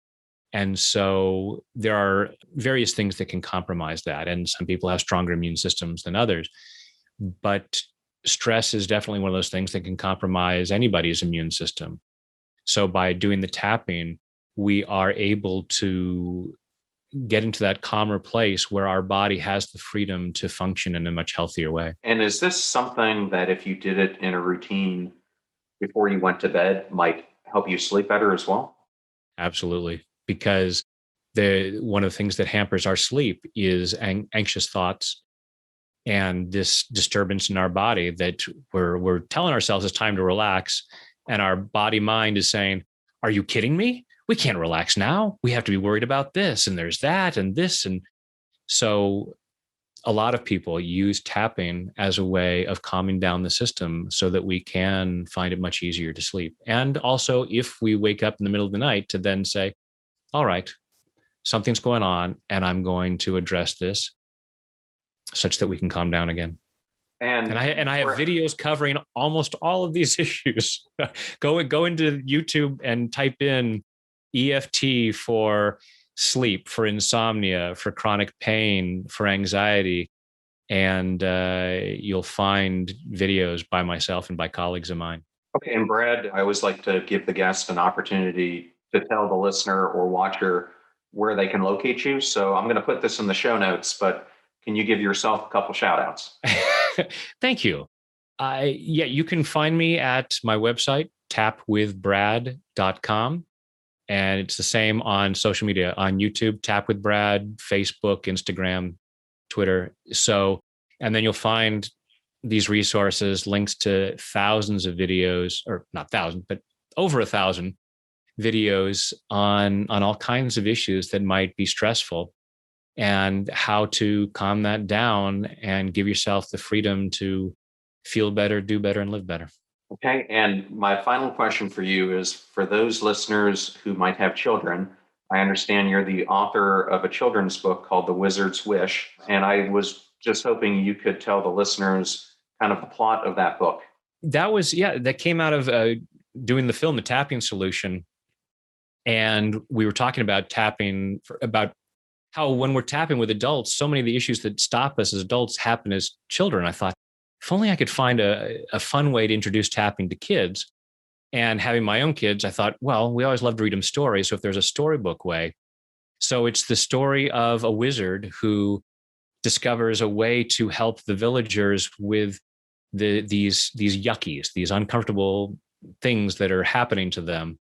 And so there are various things that can compromise that. And some people have stronger immune systems than others. But stress is definitely one of those things that can compromise anybody's immune system. So by doing the tapping, we are able to get into that calmer place where our body has the freedom to function in a much healthier way. And is this something that if you did it in a routine before you went to bed might help you sleep better as well? Absolutely. Because one of the things that hampers our sleep is anxious thoughts and this disturbance in our body that we're telling ourselves it's time to relax. And our body mind is saying, are you kidding me? We can't relax now. We have to be worried about this, and there's that and this. And so a lot of people use tapping as a way of calming down the system so that we can find it much easier to sleep. And also, if we wake up in the middle of the night, to then say, all right, something's going on, and I'm going to address this such that we can calm down again. And I have videos covering almost all of these issues. Go into YouTube and type in EFT for sleep, for insomnia, for chronic pain, for anxiety, and you'll find videos by myself and by colleagues of mine. Okay, and Brad, I always like to give the guest an opportunity to tell the listener or watcher where they can locate you. So I'm going to put this in the show notes, but can you give yourself a couple shout outs? Thank you. You can find me at my website, tapwithbrad.com. And it's the same on social media, on YouTube, Tap with Brad, Facebook, Instagram, Twitter. So, and then you'll find these resources, links to thousands of videos, or not thousands, but over 1,000 videos on all kinds of issues that might be stressful, and how to calm that down and give yourself the freedom to feel better, do better, and live better. Okay. And my final question for you is, for those listeners who might have children, I understand you're the author of a children's book called The Wizard's Wish. And I was just hoping you could tell the listeners kind of the plot of that book. That came out of doing the film, The Tapping Solution. And we were talking about tapping, about how when we're tapping with adults, so many of the issues that stop us as adults happen as children. I thought, if only I could find a fun way to introduce tapping to kids. And having my own kids, I thought, well, we always love to read them stories. So if there's a storybook way. So it's the story of a wizard who discovers a way to help the villagers with these yuckies, these uncomfortable things that are happening to them,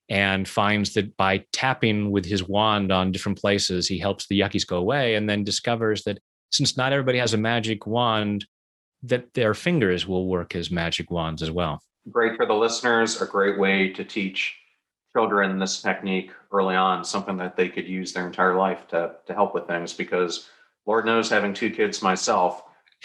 and finds that by tapping with his wand on different places, he helps the yuckies go away, and then discovers that since not everybody has a magic wand, that their fingers will work as magic wands as well. Great for the listeners, a great way to teach children this technique early on, something that they could use their entire life to help with things, because Lord knows, having 2 kids myself,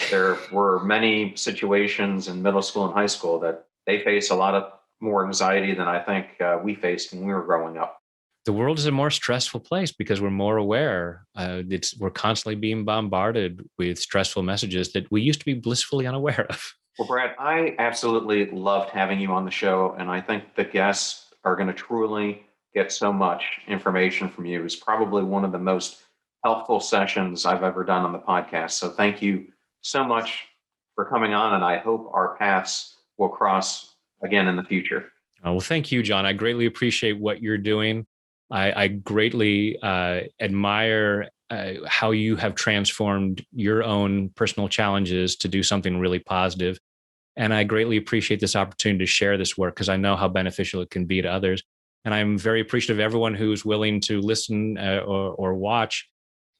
there were many situations in middle school and high school that they face a lot of more anxiety than I think we faced when we were growing up. The world is a more stressful place because we're more aware. We're constantly being bombarded with stressful messages that we used to be blissfully unaware of. Well, Brad, I absolutely loved having you on the show, and I think the guests are going to truly get so much information from you. It's probably one of the most helpful sessions I've ever done on the podcast. So thank you so much for coming on, and I hope our paths will cross again in the future. Well, thank you, John. I greatly appreciate what you're doing. I greatly admire how you have transformed your own personal challenges to do something really positive. And I greatly appreciate this opportunity to share this work because I know how beneficial it can be to others. And I'm very appreciative of everyone who's willing to listen or watch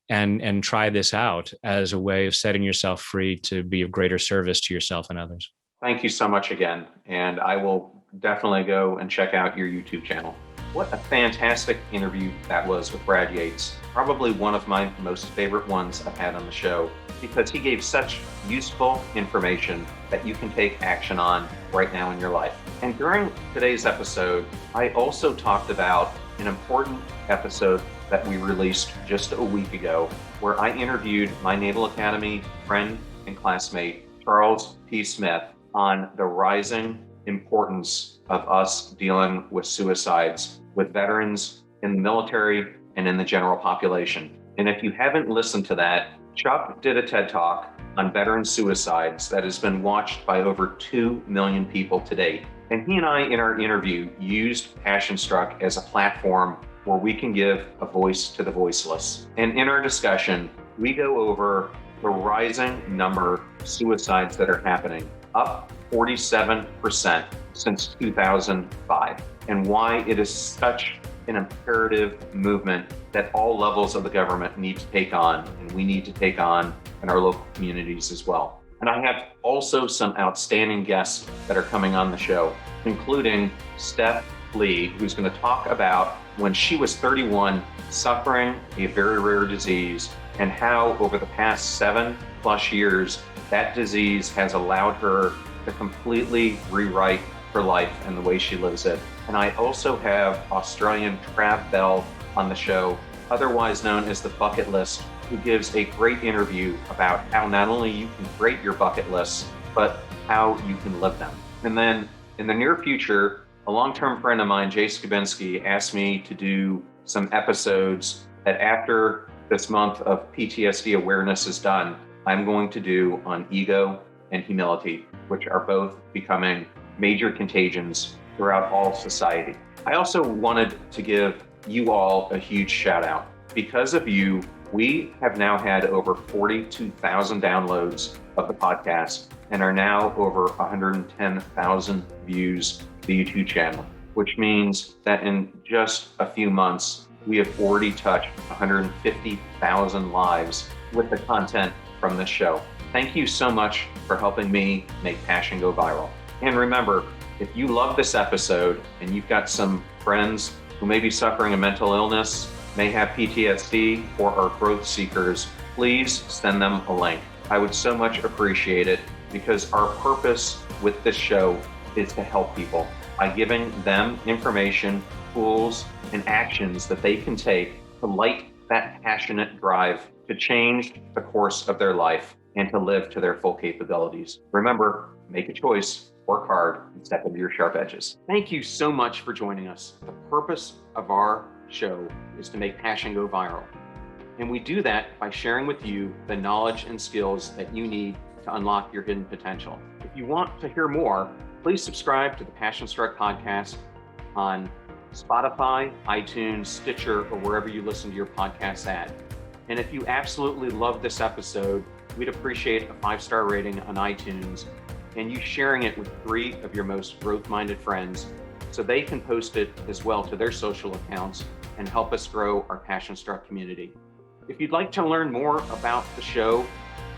and try this out as a way of setting yourself free to be of greater service to yourself and others. Thank you so much again. And I will definitely go and check out your YouTube channel. What a fantastic interview that was with Brad Yates. Probably one of my most favorite ones I've had on the show, because he gave such useful information that you can take action on right now in your life. And during today's episode, I also talked about an important episode that we released just a week ago, where I interviewed my Naval Academy friend and classmate, Charles P. Smith, on the rising importance of us dealing with suicides with veterans in the military and in the general population. And if you haven't listened to that, Chuck did a TED Talk on veteran suicides that has been watched by over 2 million people to date. And he and I, in our interview, used Passion Struck as a platform where we can give a voice to the voiceless. And in our discussion, we go over the rising number of suicides that are happening, up 47% since 2005, and why it is such an imperative movement that all levels of the government need to take on, and we need to take on in our local communities as well. And I have also some outstanding guests that are coming on the show, including Steph Lee, who's going to talk about when she was 31, suffering a very rare disease, and how over the past 7+ years, that disease has allowed her to completely rewrite her life and the way she lives it. And I also have Australian Trav Bell on the show, otherwise known as the Bucket List, who gives a great interview about how not only you can create your bucket lists, but how you can live them. And then in the near future, a long-term friend of mine, Jay Skabinski, asked me to do some episodes that after this month of PTSD awareness is done, I'm going to do on ego and humility, which are both becoming major contagions throughout all society. I also wanted to give you all a huge shout out. Because of you, we have now had over 42,000 downloads of the podcast and are now over 110,000 views to the YouTube channel, which means that in just a few months, we have already touched 150,000 lives with the content from this show. Thank you so much for helping me make Passion go viral. And remember, if you love this episode and you've got some friends who may be suffering a mental illness, may have PTSD, or are growth seekers, please send them a link. I would so much appreciate it, because our purpose with this show is to help people by giving them information, tools, and actions that they can take to light that passionate drive to change the course of their life and to live to their full capabilities. Remember, make a choice, work hard, and step into your sharp edges. Thank you so much for joining us. The purpose of our show is to make passion go viral. And we do that by sharing with you the knowledge and skills that you need to unlock your hidden potential. If you want to hear more, please subscribe to the Passion Struck podcast on Spotify, iTunes, Stitcher, or wherever you listen to your podcasts at. And if you absolutely love this episode, we'd appreciate a 5-star rating on iTunes and you sharing it with 3 of your most growth-minded friends so they can post it as well to their social accounts and help us grow our Passion Struck community. If you'd like to learn more about the show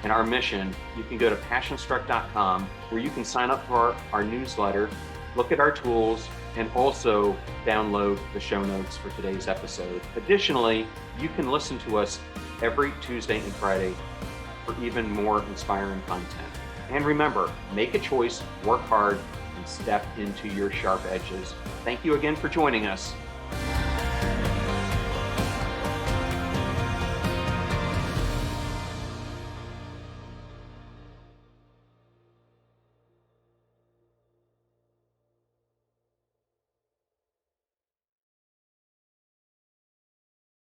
and our mission, you can go to passionstruck.com, where you can sign up for our newsletter, look at our tools, and also download the show notes for today's episode. Additionally, you can listen to us every Tuesday and Friday for even more inspiring content. And remember, make a choice, work hard, and step into your sharp edges. Thank you again for joining us.